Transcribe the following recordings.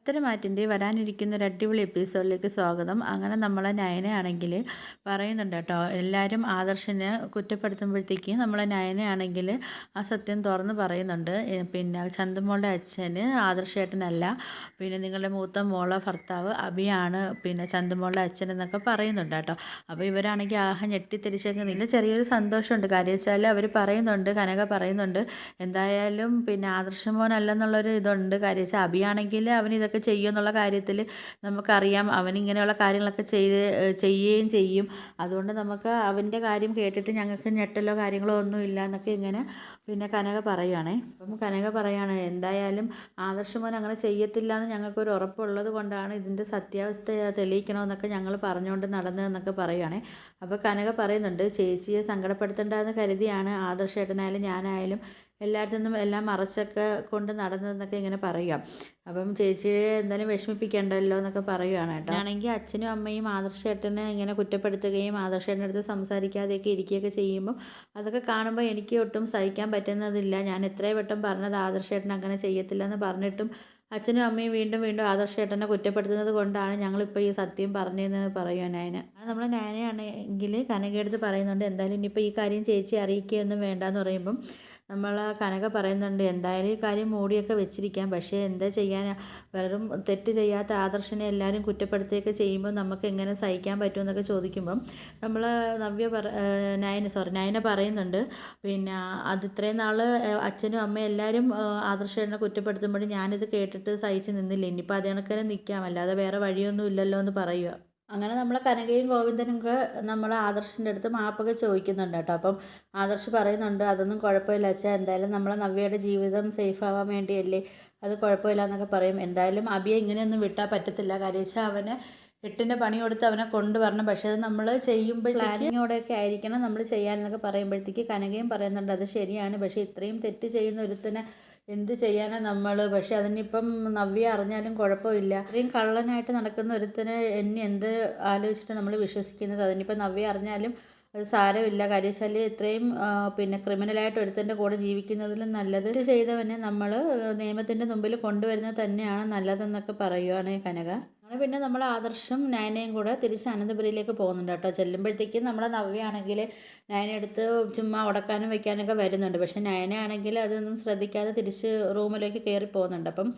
ഉത്തരമാറ്റിൻ്റെ വരാനിരിക്കുന്ന ഒരു അടിപൊളി എപ്പിസോഡിലേക്ക് സ്വാഗതം. അങ്ങനെ നമ്മളെ നയനയാണെങ്കിൽ പറയുന്നുണ്ട് കേട്ടോ, എല്ലാവരും ആദർശിനെ കുറ്റപ്പെടുത്തുമ്പോഴത്തേക്ക് നമ്മളെ നയനയാണെങ്കിൽ ആ സത്യം തുറന്ന് പറയുന്നുണ്ട്. പിന്നെ ചന്തുമോളുടെ അച്ഛന് ആദർശേട്ടനല്ല, പിന്നെ നിങ്ങളുടെ മൂത്ത മോളെ ഭർത്താവ് അഭിയാണ് പിന്നെ ചന്തുമോളുടെ അച്ഛൻ എന്നൊക്കെ പറയുന്നുണ്ട് കേട്ടോ. അപ്പോൾ ഇവരാണെങ്കിൽ ഞെട്ടിത്തിരിച്ചൊക്കെ നിന്ന് ചെറിയൊരു സന്തോഷമുണ്ട്. കാര്യം വെച്ചാൽ അവർ പറയുന്നുണ്ട്, കനക പറയുന്നുണ്ട്, എന്തായാലും പിന്നെ ആദർശമോനല്ലെന്നുള്ളൊരു ഇതുണ്ട്. കാര്യം വെച്ചാൽ അഭിയാണെങ്കിൽ അവൻ ഇതൊക്കെ ചെയ്യുമെന്നുള്ള കാര്യത്തിൽ നമുക്കറിയാം. അവനിങ്ങനെയുള്ള കാര്യങ്ങളൊക്കെ ചെയ്യുകയും ചെയ്യും. അതുകൊണ്ട് നമുക്ക് അവൻ്റെ കാര്യം കേട്ടിട്ട് ഞങ്ങൾക്ക് ഞെട്ടലോ കാര്യങ്ങളോ ഒന്നും ഇല്ല എന്നൊക്കെ ഇങ്ങനെ പിന്നെ കനക പറയുകയാണേ. അപ്പം കനക പറയാണ്, എന്തായാലും ആദർശമോൻ അങ്ങനെ ചെയ്യത്തില്ല എന്ന് ഞങ്ങൾക്കൊരു ഉറപ്പുള്ളത് കൊണ്ടാണ് ഇതിൻ്റെ സത്യാവസ്ഥ തെളിയിക്കണമെന്നൊക്കെ ഞങ്ങൾ പറഞ്ഞുകൊണ്ട് നടന്നതെന്നൊക്കെ പറയുകയാണേ. അപ്പോൾ കനക പറയുന്നുണ്ട്, ചേച്ചിയെ സങ്കടപ്പെടുത്തേണ്ടതെന്ന് കരുതിയാണ് ആദർശേട്ടനായാലും ഞാനായാലും എല്ലായിടത്തു നിന്നും എല്ലാം മറച്ചൊക്കെ കൊണ്ട് നടന്നതെന്നൊക്കെ ഇങ്ങനെ പറയുക. അപ്പം ചേച്ചിയെ എന്തായാലും വിഷമിപ്പിക്കണ്ടല്ലോ എന്നൊക്കെ പറയുകയാണ് കേട്ടോ. ആണെങ്കിൽ അച്ഛനും അമ്മയും ആദർശേട്ടനെ ഇങ്ങനെ കുറ്റപ്പെടുത്തുകയും ആദർശേട്ടൻ്റെ അടുത്ത് സംസാരിക്കാതെയൊക്കെ ഇരിക്കുകയൊക്കെ ചെയ്യുമ്പം അതൊക്കെ കാണുമ്പോൾ എനിക്ക് ഒട്ടും സഹിക്കാൻ പറ്റുന്നതില്ല. ഞാൻ എത്രയും വട്ടം പറഞ്ഞത് ആദർശേട്ടൻ അങ്ങനെ ചെയ്യത്തില്ലെന്ന് പറഞ്ഞിട്ടും അച്ഛനും അമ്മയും വീണ്ടും വീണ്ടും ആദർശേട്ടനെ കുറ്റപ്പെടുത്തുന്നത് കൊണ്ടാണ് ഞങ്ങളിപ്പോൾ ഈ സത്യം പറഞ്ഞതെന്ന് പറയുക നയന. നമ്മൾ നയനയാണെങ്കിൽ കനകയെടുത്ത് പറയുന്നുണ്ട്, എന്തായാലും ഇനിയിപ്പോൾ ഈ കാര്യം ചേച്ചി അറിയിക്കുകയൊന്നും വേണ്ടെന്ന് പറയുമ്പം നമ്മൾ കനക പറയുന്നുണ്ട്, എന്തായാലും ഈ കാര്യം മൂടിയൊക്കെ വെച്ചിരിക്കാം, പക്ഷേ എന്താ ചെയ്യാൻ, വെറും തെറ്റ് ചെയ്യാത്ത ആദർശനെ എല്ലാവരും കുറ്റപ്പെടുത്തുകയൊക്കെ ചെയ്യുമ്പോൾ നമുക്ക് എങ്ങനെ സഹിക്കാൻ പറ്റുമെന്നൊക്കെ ചോദിക്കുമ്പം നമ്മൾ നയന പറയുന്നുണ്ട്, പിന്നെ അത് ഇത്രയും നാൾ അച്ഛനും അമ്മയും എല്ലാവരും ആദർശനെ കുറ്റപ്പെടുത്തുമ്പോഴും ഞാനിത് കേട്ടിട്ട് സഹിച്ച് നിന്നില്ല, ഇനിയിപ്പോൾ അതേ കണക്കിന് നിൽക്കാം, അല്ലാതെ വേറെ വഴിയൊന്നും ഇല്ലല്ലോ എന്ന് പറയുക. അങ്ങനെ നമ്മളെ കനകയും ഗോവിന്ദനും ഒക്കെ നമ്മൾ ആദർശിൻ്റെ അടുത്ത് മാപ്പൊക്കെ ചോദിക്കുന്നുണ്ട് കേട്ടോ. അപ്പം ആദർശ് പറയുന്നുണ്ട്, അതൊന്നും കുഴപ്പമില്ല അച്ഛാ, എന്തായാലും നമ്മളെ നവ്യയുടെ ജീവിതം സേഫ് ആവാൻ വേണ്ടിയല്ലേ, അത് കുഴപ്പമില്ല എന്നൊക്കെ പറയും. എന്തായാലും അബിയെ ഇങ്ങനെയൊന്നും വിട്ടാൽ പറ്റത്തില്ല. കാര്യം വെച്ചാൽ അവന് എട്ടിൻ്റെ പണി കൊടുത്ത് അവനെ കൊണ്ടുവരണം, പക്ഷേ അത് നമ്മൾ ചെയ്യുമ്പോൾ പ്ലാനിങ്ങോടെയൊക്കെ ആയിരിക്കണം നമ്മൾ ചെയ്യാനെന്നൊക്കെ പറയുമ്പോഴത്തേക്ക് കനകയും പറയുന്നുണ്ട്, അത് ശരിയാണ്, പക്ഷേ ഇത്രയും തെറ്റ് ചെയ്യുന്ന ഒരുത്തനെ എന്ത് ചെയ്യാനാ നമ്മൾ, പക്ഷെ അതിനിപ്പം നവ്യ അറിഞ്ഞാലും കുഴപ്പമില്ല. ഇത്രയും കള്ളനായിട്ട് നടക്കുന്ന ഒരുത്തനെ എന്നെ എന്ത് ആലോചിച്ചിട്ട് നമ്മൾ വിശ്വസിക്കുന്നത്, അതിനിപ്പം നവ്യ അറിഞ്ഞാലും അത് സാരമില്ല. കാര്യം വെച്ചാൽ ഇത്രയും പിന്നെ ക്രിമിനലായിട്ട് ഒരുത്തൻ്റെ കൂടെ ജീവിക്കുന്നതിലും നല്ലത് ചെയ്തവനെ നമ്മൾ നിയമത്തിൻ്റെ മുമ്പിൽ കൊണ്ടുവരുന്നത് തന്നെയാണ് നല്ലതെന്നൊക്കെ പറയുകയാണ് കനക. അങ്ങനെ പിന്നെ നമ്മൾ ആദർശം നയനയും കൂടെ തിരിച്ച് അനന്തപുരിയിലേക്ക് പോകുന്നുണ്ട് കേട്ടോ. ചെല്ലുമ്പോഴത്തേക്കും നമ്മളെ നവ്യയാണെങ്കിൽ നയനെടുത്ത് ചുമ്മാ ഉടക്കാനും വെക്കാനൊക്കെ വരുന്നുണ്ട്. പക്ഷെ നയനയാണെങ്കിൽ അതൊന്നും ശ്രദ്ധിക്കാതെ തിരിച്ച് റൂമിലേക്ക് കയറി പോകുന്നുണ്ട്. അപ്പം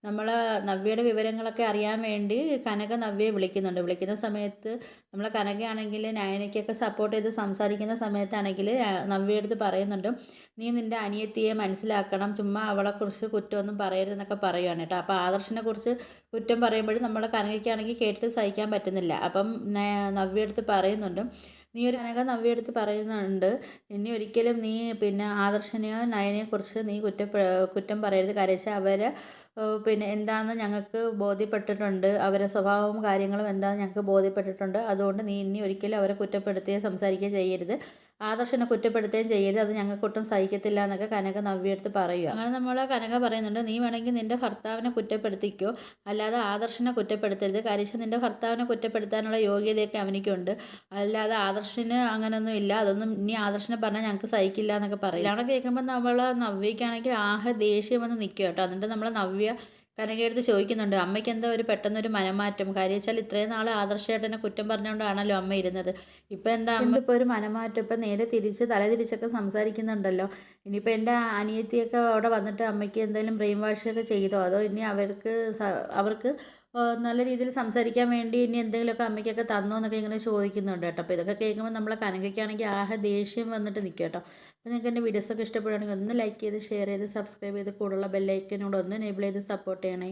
നമ്മൾ നവ്യയുടെ വിവരങ്ങളൊക്കെ അറിയാൻ വേണ്ടി കനക നവ്യയെ വിളിക്കുന്നുണ്ട്. വിളിക്കുന്ന സമയത്ത് നമ്മൾ കനകയാണെങ്കിൽ നയനയ്ക്കൊക്കെ സപ്പോർട്ട് ചെയ്ത് സംസാരിക്കുന്ന സമയത്താണെങ്കിൽ നവ്യയുടെ അടുത്ത് പറയുന്നുണ്ട്, നീ നിൻ്റെ അനിയത്തിയെ മനസ്സിലാക്കണം, ചുമ്മാ അവളെക്കുറിച്ച് കുറ്റമൊന്നും പറയരുതെന്നൊക്കെ പറയുകയാണ് കേട്ടോ. അപ്പോൾ ആദർശിനെ കുറിച്ച് കുറ്റം പറയുമ്പോഴും നമ്മൾ കനകയ്ക്കാണെങ്കിൽ കേട്ടിട്ട് സഹിക്കാൻ പറ്റുന്നില്ല. അപ്പം നവ്യ അടുത്ത് പറയുന്നുണ്ട്, നീ ഒരു കനക നവ്യ അടുത്ത് പറയുന്നുണ്ട്, ഇനി ഒരിക്കലും നീ പിന്നെ ആദർശനെയോ നയനെയോ കുറിച്ച് നീ കുറ്റം പറയരുത്. കാര്യം വെച്ചാൽ അവരെ പിന്നെ എന്താണെന്ന് ഞങ്ങൾക്ക് ബോധ്യപ്പെട്ടിട്ടുണ്ട്, അവരുടെ സ്വഭാവവും കാര്യങ്ങളും എന്താണെന്ന് ഞങ്ങൾക്ക് ബോധ്യപ്പെട്ടിട്ടുണ്ട്. അതുകൊണ്ട് നീ ഇനി ഒരിക്കലും അവരെ കുറ്റപ്പെടുത്തുകയോ സംസാരിക്കുകയോ ചെയ്യരുത്, ആദർശനെ കുറ്റപ്പെടുത്തുകയും ചെയ്യരുത്, അത് ഞങ്ങൾക്കൊട്ടും സഹിക്കത്തില്ല എന്നൊക്കെ കനക നവ്യടുത്ത് പറയുക. അങ്ങനെ നമ്മൾ കനക പറയുന്നുണ്ട്, നീ വേണമെങ്കിൽ നിൻ്റെ ഭർത്താവിനെ കുറ്റപ്പെടുത്തിക്കോ, അല്ലാതെ ആദർശനെ കുറ്റപ്പെടുത്തരുത്. കാര്യം നിൻ്റെ ഭർത്താവിനെ കുറ്റപ്പെടുത്താനുള്ള യോഗ്യതയൊക്കെ അവനിക്കുണ്ട്, അല്ലാതെ ആദർശന് അങ്ങനെയൊന്നും ഇല്ല, അതൊന്നും ഇനി ആദർശനെ പറഞ്ഞാൽ ഞങ്ങൾക്ക് സഹിക്കില്ല എന്നൊക്കെ പറയും. ഇതാണ് കേൾക്കുമ്പോൾ നമ്മൾ നവ്യയ്ക്കാണെങ്കിൽ ദേഷ്യം വന്ന് നിൽക്കുക കേട്ടോ. എന്നിട്ട് നമ്മൾ നവ്യ കനകയെടുത്ത് ചോദിക്കുന്നുണ്ട്, അമ്മയ്ക്ക് എന്താ ഒരു പെട്ടെന്നൊരു മനമാറ്റം, കാര്യം വെച്ചാൽ ഇത്രയും നാൾ ആദർശേട്ടനെ കുറ്റം പറഞ്ഞുകൊണ്ടാണല്ലോ അമ്മ ഇരുന്നത്, ഇപ്പം എന്താ അമ്മ ഇപ്പോൾ ഒരു മനമാറ്റം, ഇപ്പം നേരെ തിരിച്ച് തലതിരിച്ചൊക്കെ സംസാരിക്കുന്നുണ്ടല്ലോ, ഇനിയിപ്പോൾ എൻ്റെ അനിയത്തിയൊക്കെ അവിടെ വന്നിട്ട് അമ്മയ്ക്ക് എന്തെങ്കിലും ബ്രെയിൻ വാഷൊക്കെ ചെയ്തോ, അതോ ഇനി അവർക്ക് നല്ല രീതിയിൽ സംസാരിക്കാൻ വേണ്ടി ഇനി എന്തെങ്കിലുമൊക്കെ അമ്മയ്ക്കൊക്കെ തന്നോ എന്നൊക്കെ ഇങ്ങനെ ചോദിക്കുന്നുണ്ട് കേട്ടോ. അപ്പോൾ ഇതൊക്കെ കേൾക്കുമ്പോൾ നമ്മളെ കനകയ്ക്കാണെങ്കിൽ ദേഷ്യം വന്നിട്ട് നിൽക്കുക കേട്ടോ. അപ്പോൾ നിങ്ങൾക്ക് എൻ്റെ വീഡിയോസൊക്കെ ഇഷ്ടപ്പെടുകയാണെങ്കിൽ ഒന്ന് ലൈക്ക് ചെയ്ത് ഷെയർ ചെയ്ത് സബ്സ്ക്രൈബ് ചെയ്ത് കൂടുള്ള ബെല്ലൈക്കനോട് ഒന്ന് എനേബിൾ ചെയ്ത് സപ്പോർട്ട് ചെയ്യണേ.